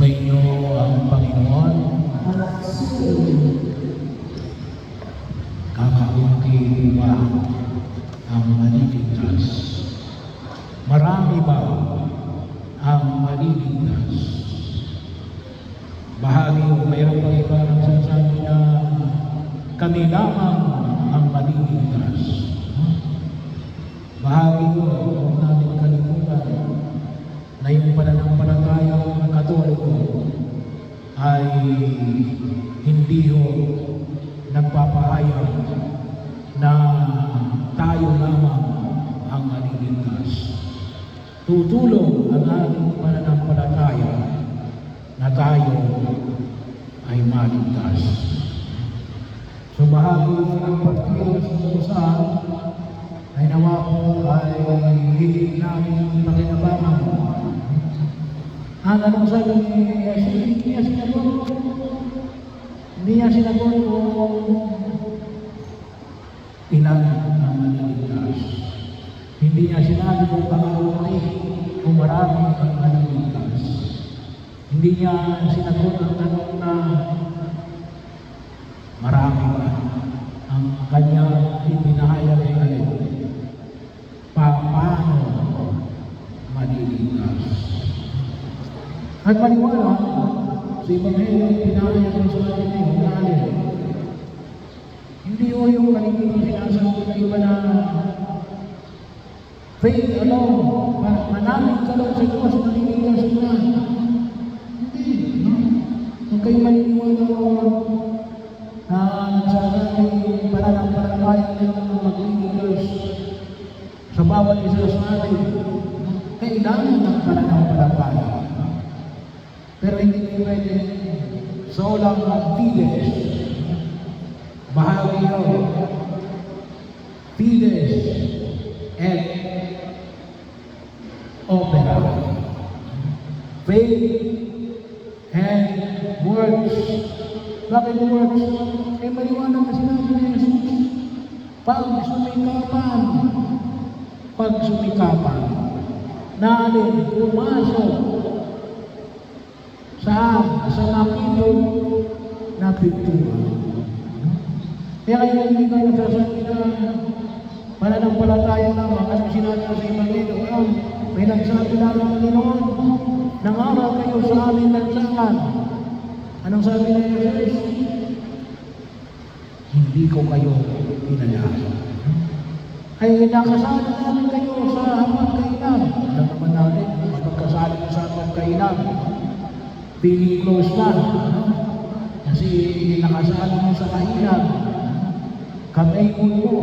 Sumainyo ang Panginoon. Kakaunti ba ang maliligtas? Marami ba ang maliligtas? Bahagi o mayroon pa iba ng sinasabi na kami lamang ang maliligtas. Bahagi ko, huwag natin kalimutan na yung pananampalatayang Katoliko ay hindi ho nagpapahayag na tayo lamang ang maliligtas. Tutulong ang ating pananampalataya na tayo ay maligtas. So bahagi ng pagkilos kung saan ay nawa po ay higit namin pakinabangan. Anong sabi ni Jesus? Hindi niya sinagot kung ilan ang maliligtas. Hindi niya sinabi kung kakaunti o marami ang maliligtas. Hindi niya sinagot ang tanong na marami ba ang kanya ipinahayag ay alin? Paano maliligtas? At maniwala, sa Ebanghelyo ay pinahayag ng sa atin ay alin. Hindi o yung maligtas sinasabi ng iba na faith alone, manamig ka lang sa Diyos, maliligtas ka na. Hindi. Kung kayo maniniwala ko na nagsasabi pananampalataya ng mga magliligtas sa bawat isa sa atin, kailangan ng pananampalataya. Pero hindi pwede solang fides. Bahagi yun. Fides et opera. Faith and works. Bakit works? Eh maliwanag na sinabi ni Jesus. Pag sumikapan, na alin, pumasok sa makitog na pintura. Kaya kayo hindi kayo nagsasabi na pananampalataya naman, ano sinabi sa Ebanghelyo? May nagsabi lang ng Panginoon, nangaral kayo sa aming lansangan. Anong sabi ng Jesus? Hindi ko kayo pinalaya. Ay nakasali namin kayo sa hapagkainan. Alam naman natin, pagkasali mo sa hapagkainan, feeling close na. Kasi nakasali mo sa kainan, kamay mo.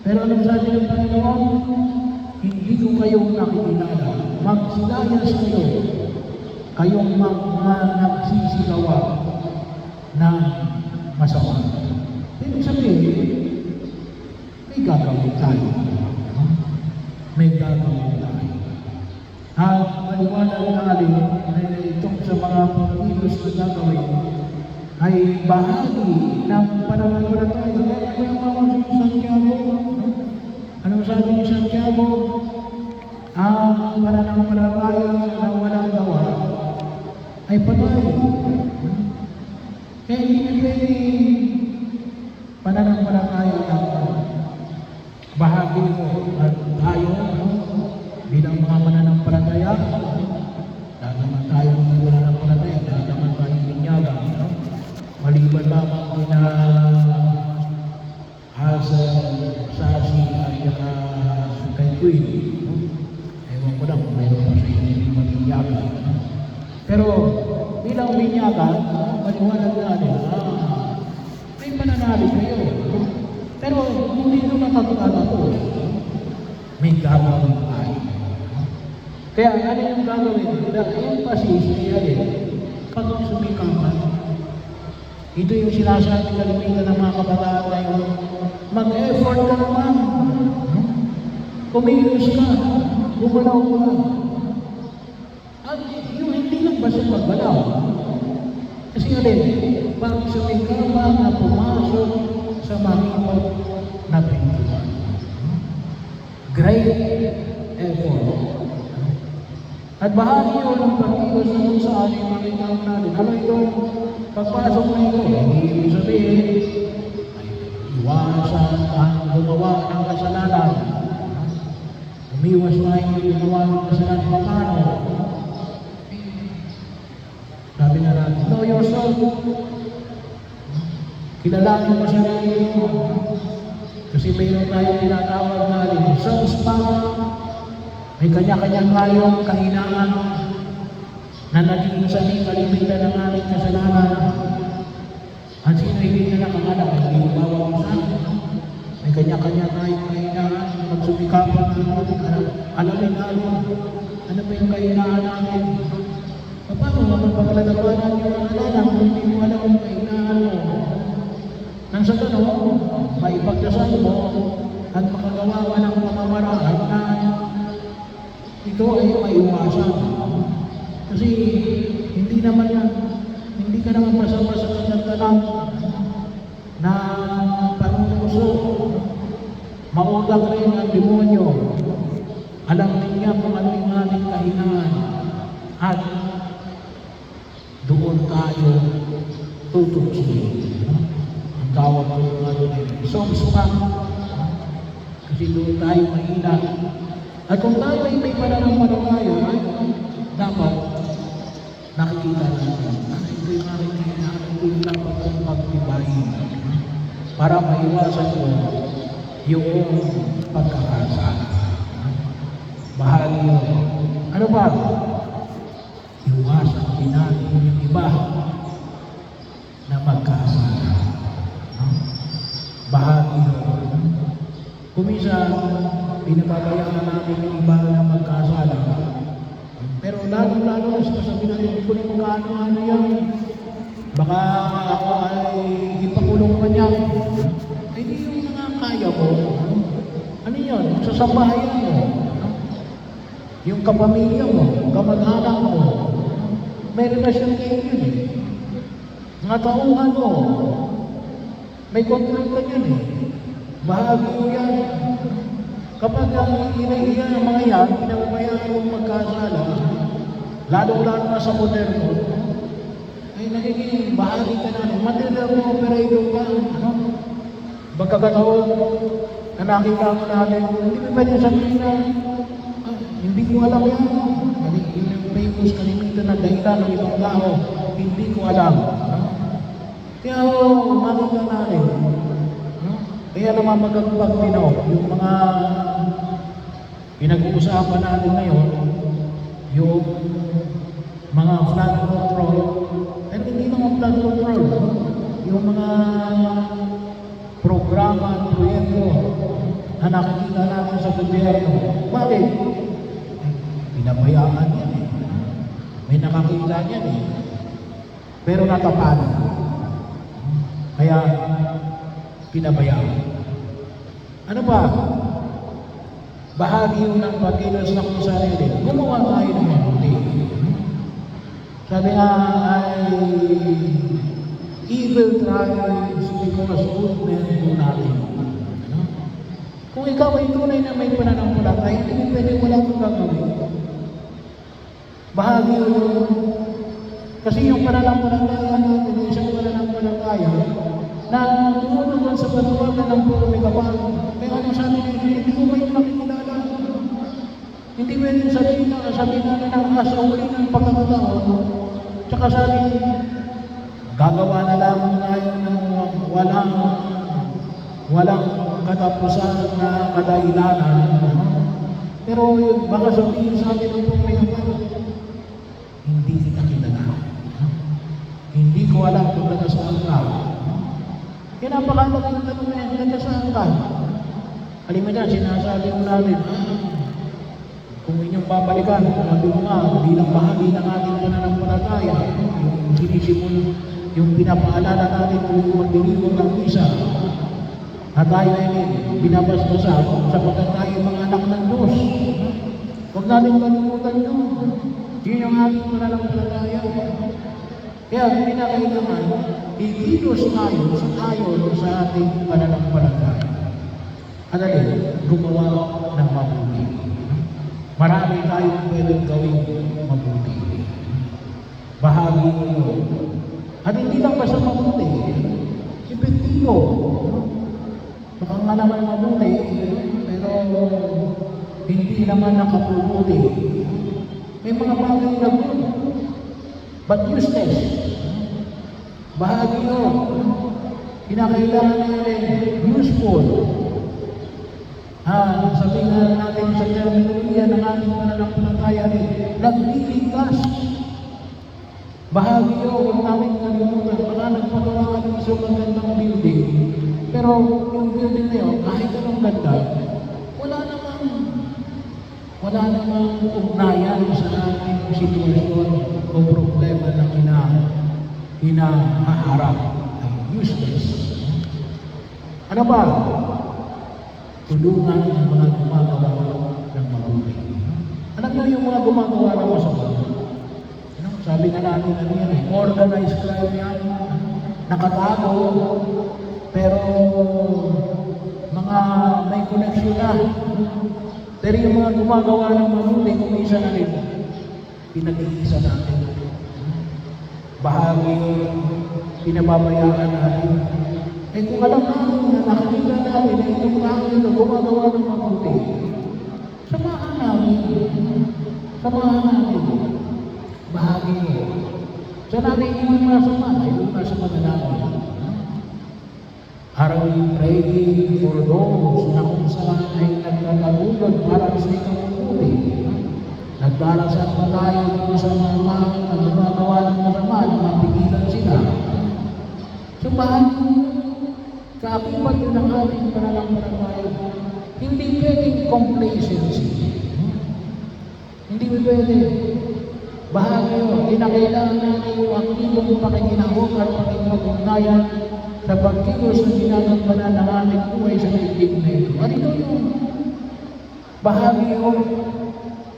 Pero anong sabi ng Panginoon? Hindi ko kayong nakikilala. Magsilayas kayo. Kayong mga nagsisigawa na masama. Ibig sabihin, may gagawin tayo. May gagawin tayo. At maliwanag na alin na itong sa mga pagkilos na gagawin ay bahagi ng pananampalataya. Kaya yung mga Santiago, anong sabi ni Santiago? Ang pananampalataya na walang gawa ay patay. Kaya hindi pwede pananampalataya ng bahagi mo at tayo bilang mga mananampalataya, dadaman tayo ng mananampalataya, dadaman tayo ng binyaga. Maliban lamang na Sasi at kay Queen. Ewan ko lang kung mayroon pa sa inyo hindi magbinyaga. Pero bilang binyaga, maliwanag natin, may pananalig kayo. Pero hindi ito nakakatapos. May gagawin tayo. Kaya ano yung gagawin? The emphasis ay pag sumikapan. Ito yung sinasabi kalimitan ng mga kabataan ngayon. Mag-effort ka naman. Kumilos ka. Gumalaw ka. At yung hindi lang basta magbalaw. Kasi alin, pag sumikapan na pumasok sa makipot na pintuan. Great effort. At bahagi yun ng pagkilos na kung saan yung makita natin. Ano itong pagpasok na ito? Ibig sabihin, iwasan ang gumawa ng kasalanan. Umiwas tayo gumawa ng kasalanan. Paano? Sabi na natin, know yourself. Kilalanin mo sarili mo. Kasi mayroon tayong tinatawag natin self-spam. May kanya-kanyang tayong kahinaan na naging sabi kalimitan ng ating kasalanan. At sino hindi na nakakalak, hindi umawag sa akin. May kanya-kanya tayong kahinaan, magsumikapan natin, alamin natin, ano ba yung kahinaan natin. Paano naman paglalaganan yung kasalanan kung hindi mo alam yung kahinaan mo? Nang sa gano'n, maipagdasal mo at makagawa ka ng pamamaraan na ito ay maiwasan. Kasi hindi ka naman basta-basta nagtatanong na panunuso. Mautak rin ang demonyo. Alam niya kung ano yung ating kahinaan. At doon tayo tutukin. Ang tawag ko yung ano na yun. Song-spam. Kasi doon tayo mahina. At kung tayo ay may pananampalataya, dapat nakikita natin. Ito yung aking kahinaan. Ito yung dapat kong pagtibayin. Para maiwasan ko yung pagkakasala. Bahagi yun. Ano ba? Iwasan din natin yung iba na magkasala. Bahagi yun. Kuminsan, pinababayaan na natin yung iba na magkasala. Pero lalo-lalo sa sabi natin, hindi ko na magkano-ano yan. Baka ako ay ipakulong pa niya. Hindi yung mga kaya ko. Ano yun? Sa sambahayan mo. Yung kapamilya mo, kamag-anak mo. May relasyon kayo yun eh. Mga tauhan mo. May control ka yun eh. Bahagi mo yan. Kapag iyan ang mga yan, pinababayaan mong magkasala, lalo-lalo na sa moderno, ay nagiging bahagi ka na. Material mo, operator ka. Ano? Pagkakataon na nakita mo natin, hindi mo pwede sabihin na, hindi ko alam yan. Yun yung famous kalimitan na dahilan ng ibang tao, hindi ko alam. Kaya makita natin. Kaya naman magagpagpinaw, yung mga pinag-uusapan natin ngayon, yung mga flood control, pero hindi naman flood control, yung mga programa at proyekto na nakikita natin sa gobyerno. Bakit? Pinabayaan yan eh. May nakakita yan eh. Pero natapanan. Kaya, pinabayaan. Ano ba? Bahagi yun ng pagkilos na kung sarili. Gumawa tayo ng mabuti. Sabi nga ay evil trials because good men do nothing. Kung ikaw ay tunay na may pananampalataya, hindi pwede wala kang gagawin. Bahagi yun. Kasi yung pananampalataya natin, isang pananampalataya, na tumutugon sa panawagan ng puro may kapal. Kaya ano sabi nito, hindi ko kayo nakikilala. Hindi pwede sabihin natin ang asa uli ng pagkakataon. Tsaka sabi, gagawa na lamang tayo ng walang katapusan na kadahilanan. Pero baka sabihin sa atin ng puro may kapal, hindi kita kilala. Hindi ko alam kung nagasaan ka. Kaya napakalagang tanong na yan, ganda saan ka? Kalimutan, sinasabi mo natin, kung inyong babalikan, sabi mo nga, bilang bahagi ng ating pananampalataya, yung sinisimul, yung pinapaalala natin kung magdiriwang ng isa, na tayo ay binabasbasa, sapagkat tayo mga anak ng Diyos. Huwag natin kalimutan yun. Yun yung ating pananampalataya. Kaya pinakailangan, ikilos tayo sa ating pananampalataya. At alin, gumawa ng mabuti. Marami tayong pwedeng gawing mabuti. Bahagi nyo. At hindi lang basta mabuti. Epektibo. Baka nga naman mabuti, pero hindi naman nakapubuti. May mga bagay na good, but useless. Bahagi yun. Kinakailangan natin useful. Sabihin nga natin sa terminolohiya ng ating pananampalataya rin, nagliligtas. Bahagi yun, huwag namin kalimutan. Baka nagpagawa ka ng isang magandang building, pero yung building na yun, kahit anong ganda, wala namang ugnayan sa ating sitwasyon o problema na hinaharap ay useless. Ano ba? Tulungan ang mga gumagawa ng mabuti. Alam niyo yung mga gumagawa ng masama? Sabi na natin yan, organized crime yan, nakatago, pero mga may koneksyon na. Pero yung mga gumagawa ng mabuti, kumisa na rin, pinag-iisa natin. Bahagi, pinababayaan natin. Eh kung alam natin na nakikita natin na itong tao ito gumagawa ng mabuti, samahan natin. Bahagi. So natin yung masama, ay yung masama na natin. Are we praying for those na kung saan ay nagkakagulod para sa ikabubuti? Nagdarasal pa tayo dito sa mga na gumagawa ng masama na mapigilan sila. So bahagi, kaakibat yun ang ating pananampalataya. Hindi pwedeng complacency. Hindi pwede. Bahagi yun, kinakailangan natin yung aktibong pakikinahog at pakikipag-ugnayan sa pagkilos na ginagampanan ng ating buhay sa daigdig na ito. At ito yung bahagi yun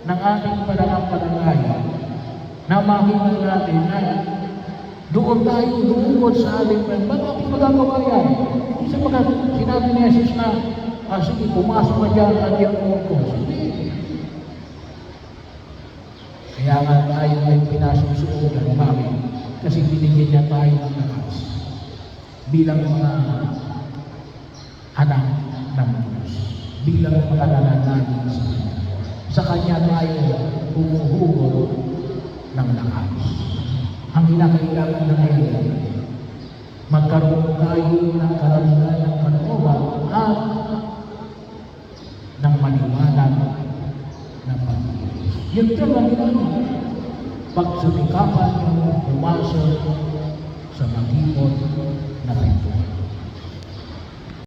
ng ating pananampalataya na makita natin na doon tayo duukod sa ating bakit magagawa yan? Hindi sapagat sinabi ni Jesus na sige, pumasok na dyan at yung ko. Kaya nga tayo ay pinasusuodan. Bakit? Kasi binigyan niya tayo ng lakas bilang mga anak ng Diyos, bilang mga nananalig sa Kanya tayo humuhugol ng lakas. Ang kinakailangan na ngayon, magkaroon tayo ng karamihan ng panooban at ng maliwanag na pag-ibig. Yun lang ang ginagawa. Pagsumikapan yung pumasok